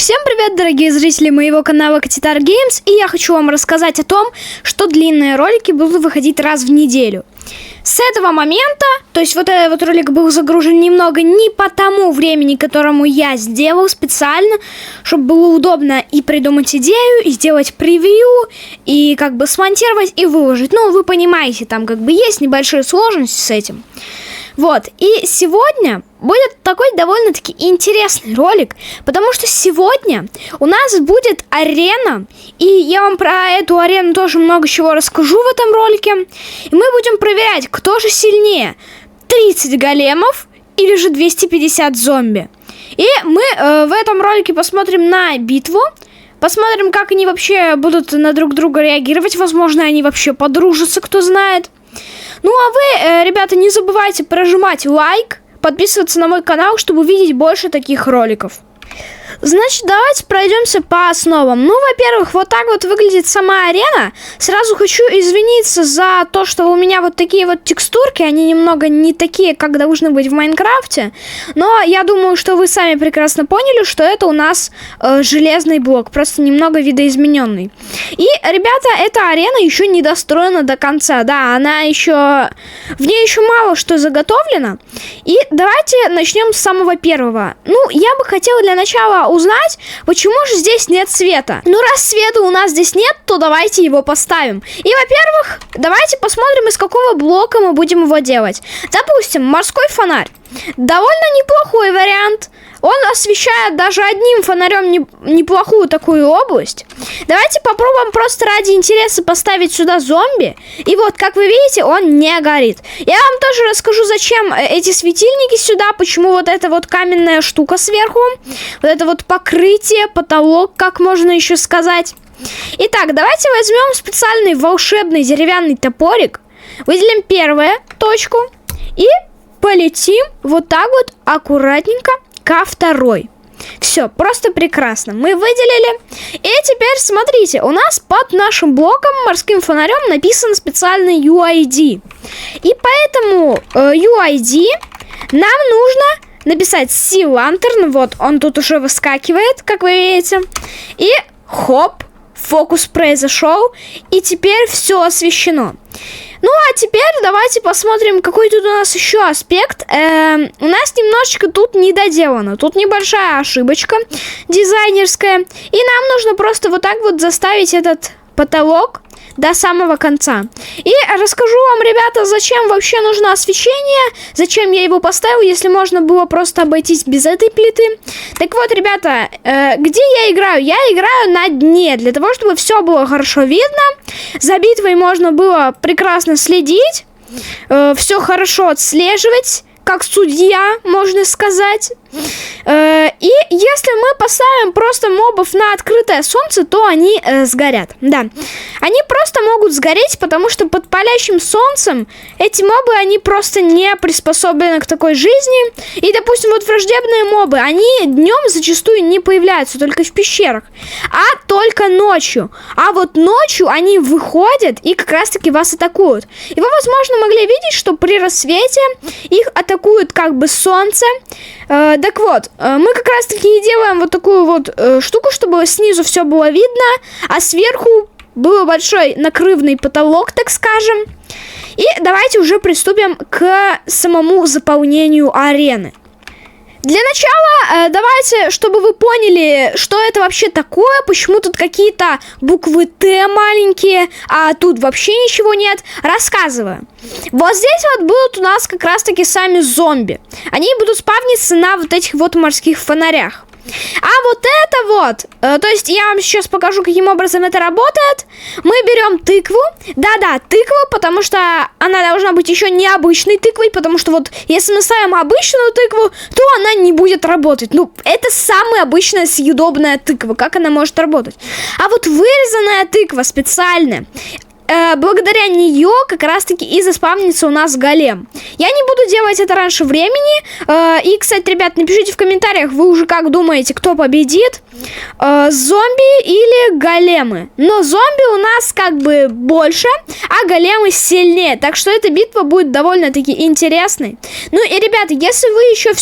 Всем привет, дорогие зрители моего канала Котитар Геймс, и я хочу вам рассказать о том, что длинные ролики будут выходить раз в неделю. С этого момента, то есть вот этот вот ролик был загружен немного не по тому времени, которому я сделал специально, чтобы было удобно и придумать идею, и сделать превью, и как бы смонтировать и выложить. Ну, вы понимаете, там как бы есть небольшие сложности с этим. Вот, и сегодня будет такой довольно-таки интересный ролик, потому что сегодня у нас будет арена, и я вам про эту арену тоже много чего расскажу в этом ролике. И мы будем проверять, кто же сильнее, 30 големов или же 250 зомби. И мы в этом ролике посмотрим на битву, посмотрим, как они вообще будут на друг друга реагировать, возможно, они вообще подружатся, кто знает. Ну а вы, ребята, не забывайте прожимать лайк, подписываться на мой канал, чтобы увидеть больше таких роликов. Значит, давайте пройдемся по основам. Ну, во-первых, вот так вот выглядит сама арена. Сразу хочу извиниться за то, что у меня вот такие вот текстурки, они немного не такие, как должны быть в Майнкрафте. Но я думаю, что вы сами прекрасно поняли, что это у нас железный блок, просто немного видоизмененный. И, ребята, эта арена еще не достроена до конца. Да, она еще... В ней еще мало что заготовлено. И давайте начнем с самого первого. Ну, я бы хотела для начала узнать, почему же здесь нет света. Ну, раз света у нас здесь нет, то давайте его поставим. И, во-первых, давайте посмотрим, из какого блока мы будем его делать. Допустим, морской фонарь. Довольно неплохой вариант. Он освещает даже одним фонарем неплохую такую область. Давайте попробуем просто ради интереса поставить сюда зомби. И вот, как вы видите, он не горит. Я вам тоже расскажу, зачем эти светильники сюда, почему вот эта вот каменная штука сверху, вот это вот покрытие, потолок, как можно еще сказать. Итак, давайте возьмем специальный волшебный деревянный топорик, выделим первую точку и полетим вот так вот аккуратненько ко второй. Все, просто прекрасно. Мы выделили. И теперь смотрите, у нас под нашим блоком морским фонарем написан специальный UID. И поэтому UID нам нужно написать Sea Lantern. Вот он тут уже выскакивает, как вы видите. И хоп, фокус произошел. И теперь все освещено. Ну, а теперь давайте посмотрим, какой тут у нас еще аспект. У нас немножечко тут не доделано. Тут небольшая ошибочка дизайнерская. И нам нужно просто вот так вот заставить этот потолок до самого конца. И расскажу вам, ребята, зачем вообще нужно освещение, зачем я его поставил, если можно было просто обойтись без этой плиты. Так вот, ребята, где я играю? Я играю на дне, для того, чтобы все было хорошо видно. За битвой можно было прекрасно следить, все хорошо отслеживать, как судья, можно сказать. И если мы поставим просто мобов на открытое солнце, то они сгорят. Да, они просто могут сгореть, потому что под палящим солнцем эти мобы, они просто не приспособлены к такой жизни. И, допустим, вот враждебные мобы, они днем зачастую не появляются, только в пещерах, а только ночью. А вот ночью они выходят и как раз-таки вас атакуют. И вы, возможно, могли видеть, что при рассвете их атакует как бы солнце. Так вот, мы как раз-таки и делаем вот такую вот штуку, чтобы снизу все было видно, а сверху был большой накрывный потолок, так скажем. И давайте уже приступим к самому заполнению арены. Для начала давайте, чтобы вы поняли, что это вообще такое, почему тут какие-то буквы Т маленькие, а тут вообще ничего нет, рассказываю. Вот здесь вот будут у нас как раз-таки сами зомби. Они будут спавниться на вот этих вот морских фонарях. А вот это вот, то есть я вам сейчас покажу, каким образом это работает. Мы берем тыкву, да-да, тыкву, потому что она должна быть еще необычной тыквой, потому что вот если мы ставим обычную тыкву, то она не будет работать. Ну, это самая обычная съедобная тыква, как она может работать? А вот вырезанная тыква специальная, благодаря нее как раз-таки и заспавнится у нас голем. Я не буду делать это раньше времени. И, кстати, ребят, напишите в комментариях, вы уже как думаете, кто победит? Зомби или големы? Но зомби у нас как бы больше, а големы сильнее. Так что эта битва будет довольно-таки интересной. Ну и, ребята, если вы еще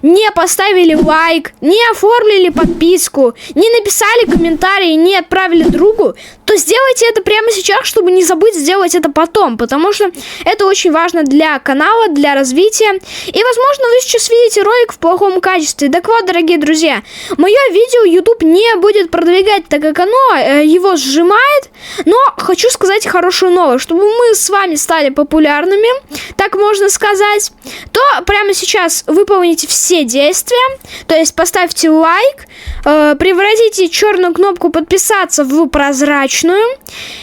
не поставили лайк, не оформили подписку, не написали комментарий, не отправили другу, то сделайте это прямо сейчас, чтобы не забыть сделать это потом, потому что это очень важно для канала, для развития. И, возможно, вы сейчас видите ролик в плохом качестве. Так вот, дорогие друзья, мое видео YouTube не будет продвигать, так как оно его сжимает. Но хочу сказать хорошую новость, чтобы мы с вами стали популярными, так можно сказать, то прямо сейчас выполните все действия, то есть поставьте лайк, превратите черную кнопку подписаться в прозрачную,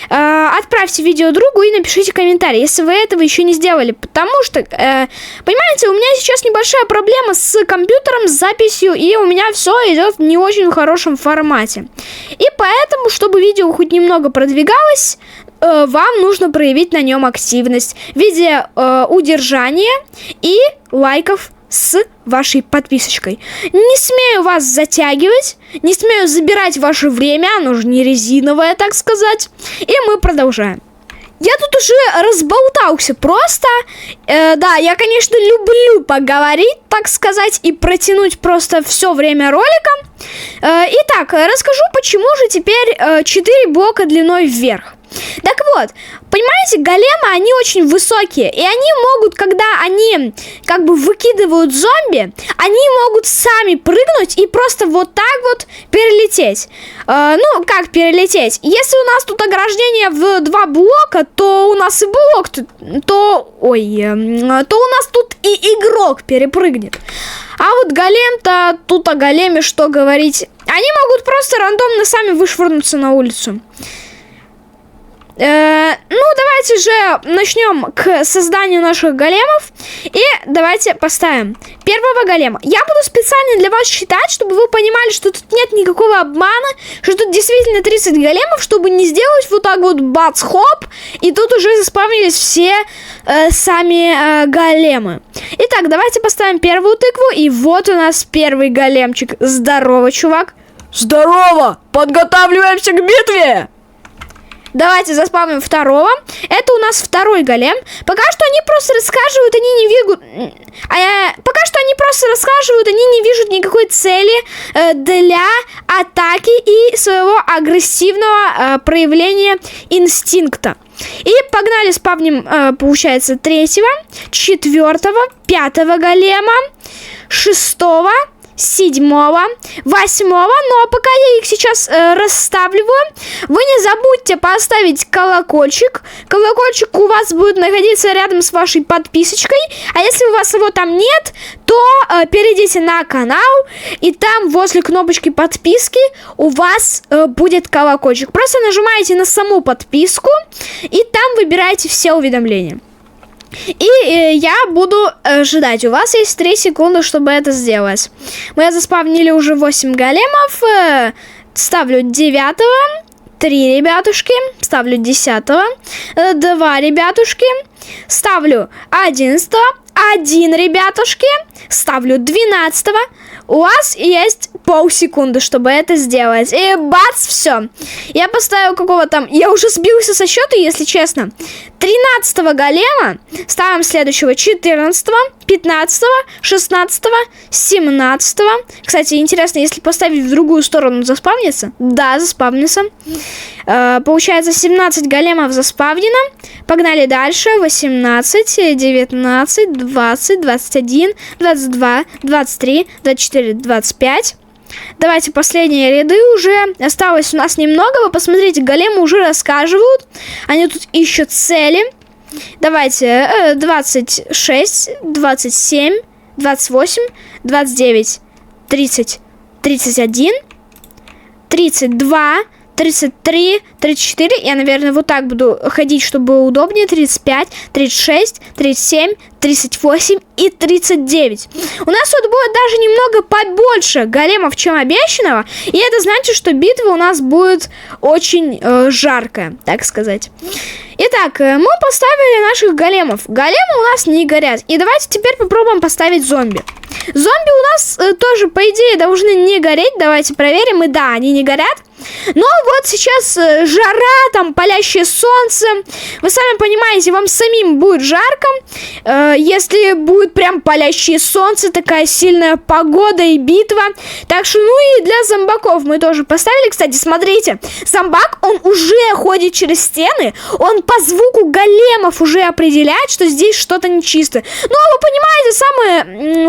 отправьте видео другу и напишите комментарий, если вы этого еще не сделали, потому что, понимаете, у меня сейчас небольшая проблема с компьютером, с записью, и у меня все идет в не очень хорошем формате. И поэтому, чтобы видео хоть немного продвигалось, вам нужно проявить на нем активность в виде удержания и лайков с вашей подписочкой. Не смею вас затягивать, не смею забирать ваше время, оно же не резиновое, так сказать. И мы продолжаем. Я тут уже разболтался просто. Да, я, конечно, люблю поговорить, так сказать, и протянуть просто все время ролика. Итак, расскажу, почему же теперь 4 блока длиной вверх. Так вот, понимаете, големы, они очень высокие, и они могут, когда они как бы выкидывают зомби, они могут сами прыгнуть и просто вот так вот перелететь. Ну, как перелететь? Если у нас тут ограждение в 2 блока, то у нас и блок, то у нас тут и игрок перепрыгнет. А вот голем-то, тут о големе что говорить? Они могут просто рандомно сами вышвырнуться на улицу. Ну, давайте же начнем к созданию наших големов. И давайте поставим первого голема. Я буду специально для вас считать, чтобы вы понимали, что тут нет никакого обмана, что тут действительно 30 големов, чтобы не сделать вот так вот бац-хоп, и тут уже заспавнились все сами големы. Итак, давайте поставим первую тыкву, и вот у нас первый големчик. Здорово, чувак. Здорово! Подготавливаемся к битве! Давайте заспавним второго. Это у нас второй голем. Пока что они просто рассказывают, они не видят... Пока что они просто рассказывают, они не видят никакой цели для атаки и своего агрессивного проявления инстинкта. И погнали, спавним, получается, 3-го, 4-го, 5-го голема, 6-го, 7-го, 8-го, но пока я их сейчас расставливаю, вы не забудьте поставить колокольчик. Колокольчик у вас будет находиться рядом с вашей подписочкой, а если у вас его там нет, то перейдите на канал, и там возле кнопочки подписки у вас будет колокольчик. Просто нажимаете на саму подписку, и там выбираете все уведомления. И я буду ждать. У вас есть 3 секунды, чтобы это сделать. Мы заспавнили уже 8 големов. Ставлю 9-го. 3 ребятушки. Ставлю 10-го. 2 ребятушки. Ставлю 11-го. 1 ребятушки. Ставлю 12-го. У вас есть полсекунды, чтобы это сделать. И бац, все. Я поставил какого там... Я уже сбился со счета, если честно. 13-го голема. Ставим следующего. 14-го, 15-го, 16-го, 17-го. Кстати, интересно, если поставить в другую сторону, заспавнится? Да, заспавнится. Получается, 17 големов заспавнено. Погнали дальше. 18, 19, 20, 21, 22, 23, 24, 25. Давайте последние ряды уже. Осталось у нас немного. Вы посмотрите, големы уже рассказывают. Они тут ищут цели. Давайте 26, 27, 28, 29, 30, 31, 32, 33, 34. Я, наверное, вот так буду ходить, чтобы было удобнее. 35, 36, 37, 38 и 39. У нас вот будет даже немного побольше големов, чем обещанного. И это значит, что битва у нас будет очень жаркая, так сказать. Итак, мы поставили наших големов. Големы у нас не горят. И давайте теперь попробуем поставить зомби. Зомби у нас тоже, по идее, должны не гореть. Давайте проверим. И да, они не горят. Но вот сейчас жара, там палящее солнце. Вы сами понимаете, вам самим будет жарко, если будет прям палящее солнце, такая сильная погода и битва. Так что, ну и для зомбаков мы тоже поставили. Кстати, смотрите, зомбак, он уже ходит через стены. Он по звуку големов уже определяет, что здесь что-то нечисто. Ну, вы понимаете,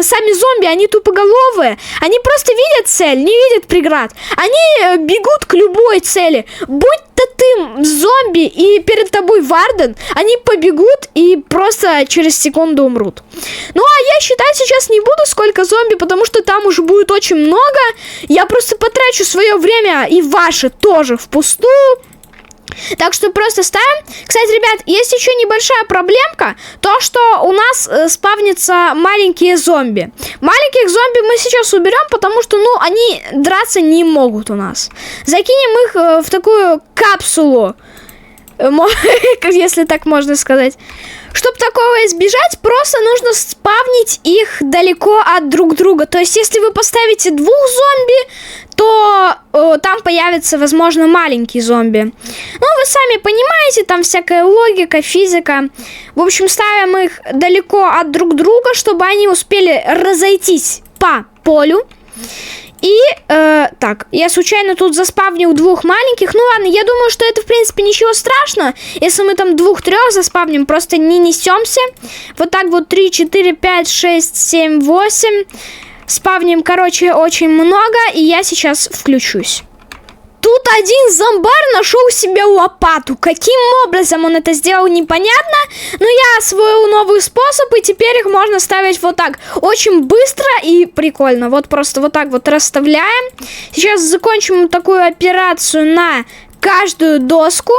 сами зомби, они тупоголовые. Они просто видят цель, не видят преград. Они бегут к любой цели. Будь то ты зомби и перед тобой Варден, они побегут и просто через секунду умрут. Ну а я считать сейчас не буду, сколько зомби, потому что там уже будет очень много. Я просто потрачу свое время и ваше тоже впустую. Так что просто ставим. Кстати, ребят, есть еще небольшая проблемка. То, что у нас спавнятся маленькие зомби. Маленьких зомби мы сейчас уберем, потому что, ну, они драться не могут у нас. Закинем их в такую капсулу, если так можно сказать. Чтобы такого избежать, просто нужно спавнить их далеко от друг друга. То есть, если вы поставите двух зомби, то там появится, возможно, маленький зомби. Ну, вы сами понимаете, там всякая логика, физика. В общем, ставим их далеко от друг друга, чтобы они успели разойтись по полю. И, так, я случайно тут заспавнил двух маленьких. Ну ладно, я думаю, что это, в принципе, ничего страшного. Если мы там 2-3 заспавним, просто не несемся. Вот так вот 3, 4, 5, 6, 7, 8. Спавним, короче, очень много. И я сейчас включусь. Тут один зомбар нашел себе лопату. Каким образом он это сделал, непонятно. Но я освоил новый способ, и теперь их можно ставить вот так. Очень быстро и прикольно. Вот просто вот так вот расставляем. Сейчас закончим такую операцию на каждую доску.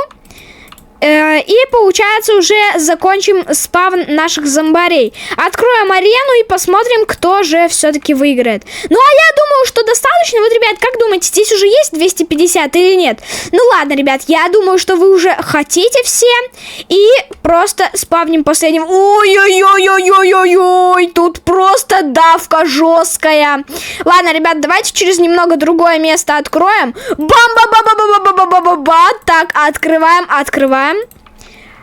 И получается уже закончим спавн наших зомбарей. Откроем арену и посмотрим, кто же все-таки выиграет. Ну а я думаю, что достаточно. Вот, ребят, как думаете, здесь уже есть 250 или нет? Ну ладно, ребят, я думаю, что вы уже хотите все. И просто спавним последним. Ой-ой-ой-ой-ой-ой-ой. Тут просто давка жесткая. Ладно, ребят, давайте через немного другое место откроем. Бам-ба-ба-ба-ба-ба-ба-ба-ба. Так, открываем.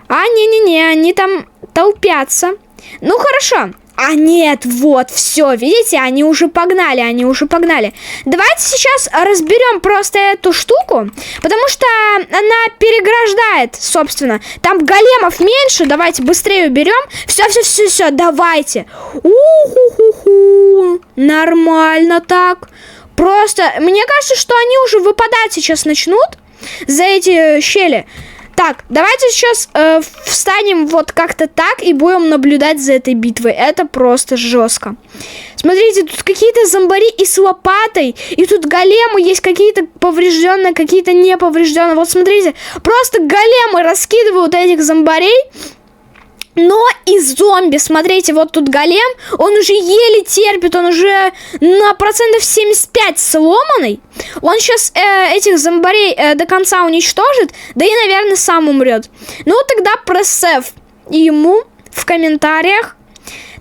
А, не-не-не, они там толпятся. Ну, хорошо. А нет, вот, все, видите, они уже погнали. Давайте сейчас разберем просто эту штуку, потому что она переграждает, собственно. Там големов меньше, давайте быстрее уберем. Все, давайте. Уху-ху-ху. Нормально так. Просто, мне кажется, что они уже выпадать сейчас начнут за эти щели. Так, давайте сейчас встанем вот как-то так и будем наблюдать за этой битвой. Это просто жестко. Смотрите, тут какие-то зомбари и с лопатой. И тут големы есть какие-то поврежденные, какие-то не поврежденные. Вот смотрите, просто големы раскидывают этих зомбарей. Но и зомби, смотрите, вот тут голем, он уже еле терпит, он уже на 75% сломанный. Он сейчас этих зомбарей до конца уничтожит, да и, наверное, сам умрет. Ну, тогда пресс-сейв ему в комментариях.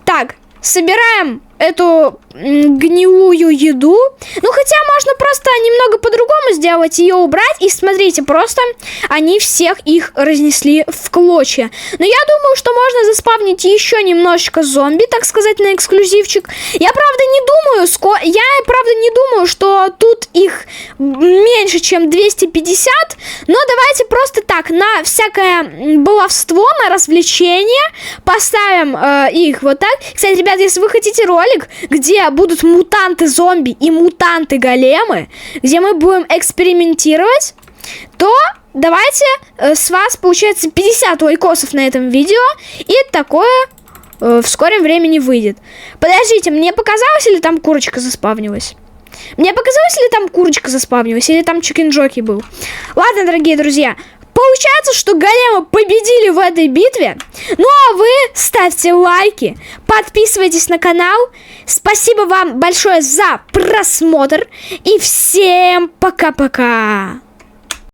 Так, собираем эту гнилую еду. Ну, хотя можно просто немного по-другому сделать, ее убрать. И смотрите, просто они всех их разнесли в клочья. Но я думаю, что можно заспавнить еще немножечко зомби, так сказать, на эксклюзивчик. Я правда не думаю, что тут их меньше, чем 250. Но давайте просто так, на всякое баловство, на развлечение поставим их вот так. Кстати, ребят, если вы хотите ролик, где будут мутанты-зомби и мутанты-големы, где мы будем экспериментировать, то давайте с вас, получается, 50 лайкосов на этом видео, и такое в скором времени выйдет. Подождите, мне показалось, или там курочка заспавнилась? Мне показалось, или там курочка заспавнилась, или там чикен-джоки был. Ладно, дорогие друзья. Получается, что големы победили в этой битве. Ну а вы ставьте лайки, подписывайтесь на канал. Спасибо вам большое за просмотр. И всем пока-пока.